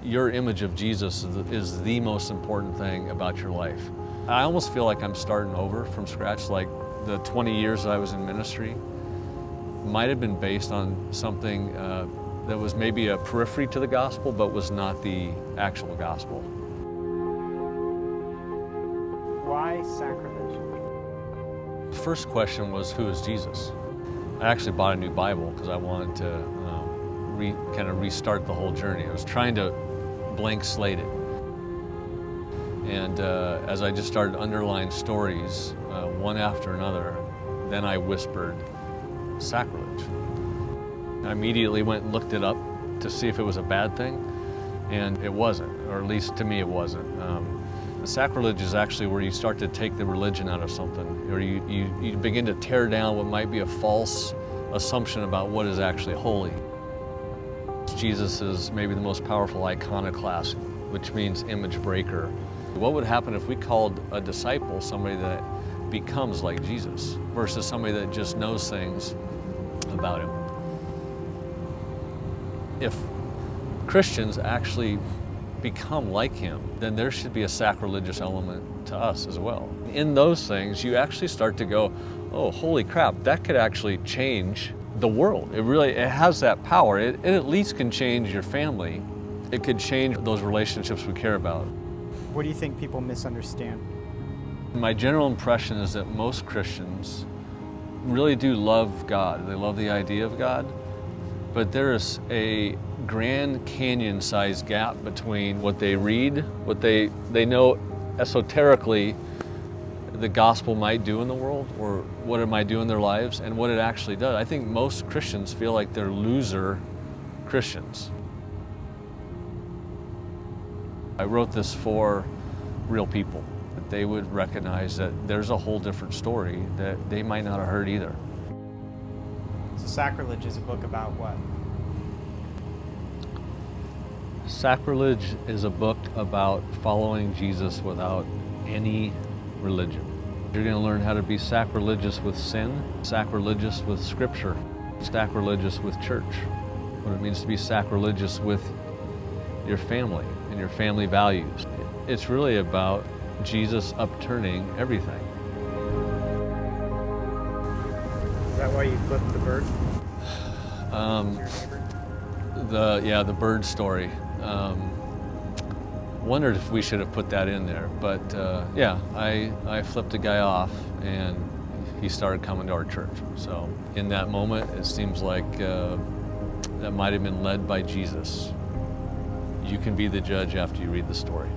your image of Jesus is the most important thing about your life. I almost feel like I'm starting over from scratch, like the 20 years that I was in ministry might have been based on something that was maybe a periphery to the gospel, but was not the actual gospel. Why sacrilege? The first question was, who is Jesus? I actually bought a new Bible because I wanted to kind of restart the whole journey. I was trying to blank slate it. And as I just started underlining stories, one after another, then I whispered, sacrilege. I immediately went and looked it up to see if it was a bad thing, and it wasn't, or at least to me it wasn't. Sacrilege is actually where you start to take the religion out of something, or you begin to tear down what might be a false assumption about what is actually holy. Jesus is maybe the most powerful iconoclast, which means image breaker. What would happen if we called a disciple somebody that becomes like Jesus versus somebody that just knows things about him? If Christians actually become like him, then there should be a sacrilegious element to us as well. In those things, you actually start to go, oh, holy crap, that could actually change the world. It has that power. It at least can change your family. It could change those relationships we care about. What do you think people misunderstand? My general impression is that most Christians really do love God. They love the idea of God, but there is a Grand Canyon-sized gap between what they read, what they know esoterically the gospel might do in the world, or what it might do in their lives, and what it actually does. I think most Christians feel like they're loser Christians. I wrote this for real people, that they would recognize that there's a whole different story that they might not have heard either. So Sacrilege is a book about what? Sacrilege is a book about following Jesus without any religion. You're going to learn how to be sacrilegious with sin, sacrilegious with Scripture, sacrilegious with church, what it means to be sacrilegious with your family and your family values. It's really about Jesus upturning everything. Is that why you flipped the bird? The bird story. Wondered if we should have put that in there, but I flipped a guy off and he started coming to our church. So in that moment, it seems like that might have been led by Jesus. You can be the judge after you read the story.